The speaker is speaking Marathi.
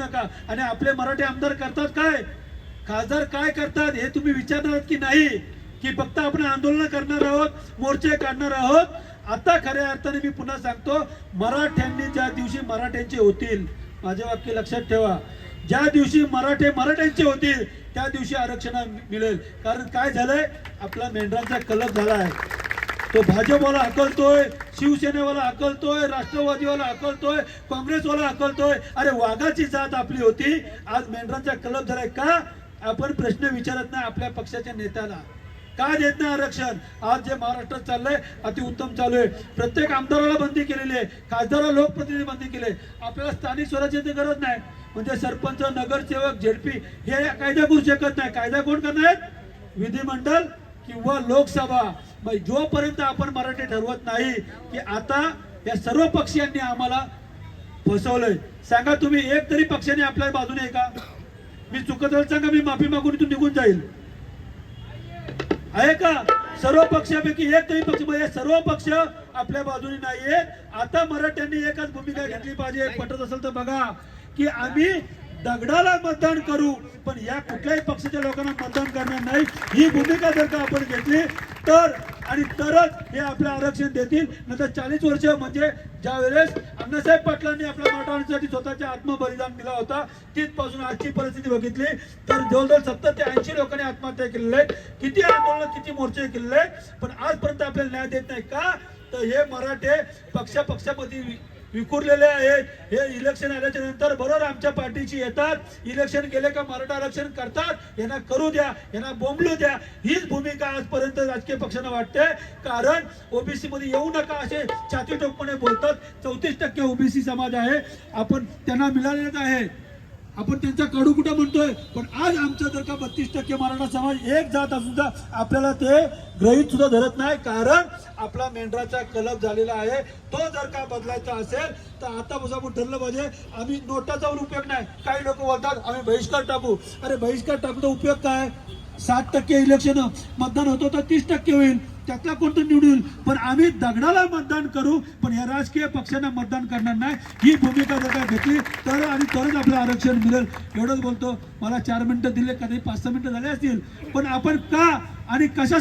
नका. आणि आपले मराठी आमदार करतात काय, खासदार काय करतात हे तुम्ही विचारणार की नाही, की फक्त आपण आंदोलन करणार आहोत, मोर्चे काढणार आहोत. आता खऱ्या अर्थाने मी पुन्हा सांगतो, मराठ्यांनी ज्या दिवशी मराठ्यांचे होतील, माझे वाक्य लक्षात ठेवा, ज्या दिवशी मराठ्यांचे होतील त्या दिवशी आरक्षण मिळेल. कारण काय झालंय, आपला मेंढरांचा कलप झालाय. तो भाजपवाला हकलतोय, शिवसेनेवाला हकलतोय, राष्ट्रवादीवाला हकलतोय, काँग्रेसवाला हकलतोय. अरे वाघाची जात आपली होती, आज मेंढरांचा कलप झालाय. का आपण प्रश्न विचारत नाही आपल्या पक्षाच्या नेत्याला, का देत नाही आरक्षण? आज जे महाराष्ट्रात चाललंय अतिउत्तम चालू आहे. प्रत्येक आमदाराला बंदी केलेली आहे, खासदाराला लोकप्रतिनिधी बंदी केले. आपल्याला स्थानिक स्वराज्याची गरज नाही, म्हणजे सरपंच, नगरसेवक, झेडपी हे कायदा करू शकत नाही. कायदा कोण करणार? विधिमंडळ किंवा लोकसभा. मग जोपर्यंत आपण मराठी ठरवत नाही की आता या सर्व पक्षीयांनी आम्हाला फसवलंय, सांगा तुम्ही एक तरी पक्षाने आपल्या बाजूने आहे का? मी चुकत असेल सांगा, मी माफी मागून इथून निघून जाईल. आहे का? सर्व पक्षापैकी एक तरी पक्ष, म्हणजे सर्व पक्ष आपल्या बाजूने नाहीये. आता मराठ्यांनी एकच भूमिका घेतली पाहिजे, पटत असेल तर बघा, की आम्ही दगडाला मतदान करू पण या कुठल्याही पक्षाच्या लोकांना मतदान करणार नाही. ही भूमिका जर का आपण घेतली तर आणि तरच हे आपलं आरक्षण देतील. नंतर 40 वर्ष, म्हणजे ज्या वेळेस अण्णासाहेब पाटलांनी आपल्या मराठ्यांसाठी स्वतःचे आत्मबलिदान दिला होता, तिथपासून आजची परिस्थिती बघितली तर जवळजवळ 70 ते 80 लोकांनी आत्महत्या केलेल्या आहेत. किती आंदोलन, किती मोर्चे केलेले, पण आजपर्यंत आपल्याला न्याय देत नाही. का तर हे मराठे पक्षामध्ये विखुरलेले आहेत. हे इलेक्शन आल्याच्या नंतर बरोबर आमच्या पार्टीची येतात, इलेक्शन गेले का मराठा आरक्षण करतात, यांना करू द्या, यांना बोंबलू द्या. हीच भूमिका आजपर्यंत राजकीय पक्षांना वाटते. कारण ओबीसी मध्ये येऊ नका असे छातीटोकपणे बोलतात. 34% ओबीसी समाज आहे, आपण त्यांना मिळालेच आहे, आपण त्यांचा कडू कुठं म्हणतोय. पण आज आमचा जर का 32% मराठा समाज एक जात असून सुद्धा आपल्याला ते गृहीत सुद्धा धरत नाही. कारण आपला मेंढराचा कलप झालेला आहे. तो जर का बदलायचा असेल तर आता आपण ठरलं पाहिजे. आम्ही नोटाचा उपयोग नाही. काही लोक बोलतात आम्ही बहिष्कार टाकू. अरे बहिष्कार टाकूचा उपयोग काय? 60% इलेक्शन मतदान होतं तर 30% होईल, त्यातला कोणतं निवडून. पण आम्ही दगडाला मतदान करू पण या राजकीय पक्षांना मतदान करणार नाही. ही भूमिका जर का घेतली तर आणि तरच आपलं आरक्षण मिळेल. एवढंच बोलतो. मला 4 मिनिटं दिले, कधी 5-6 मिनिटं झाले असतील, पण आपण का आणि कशा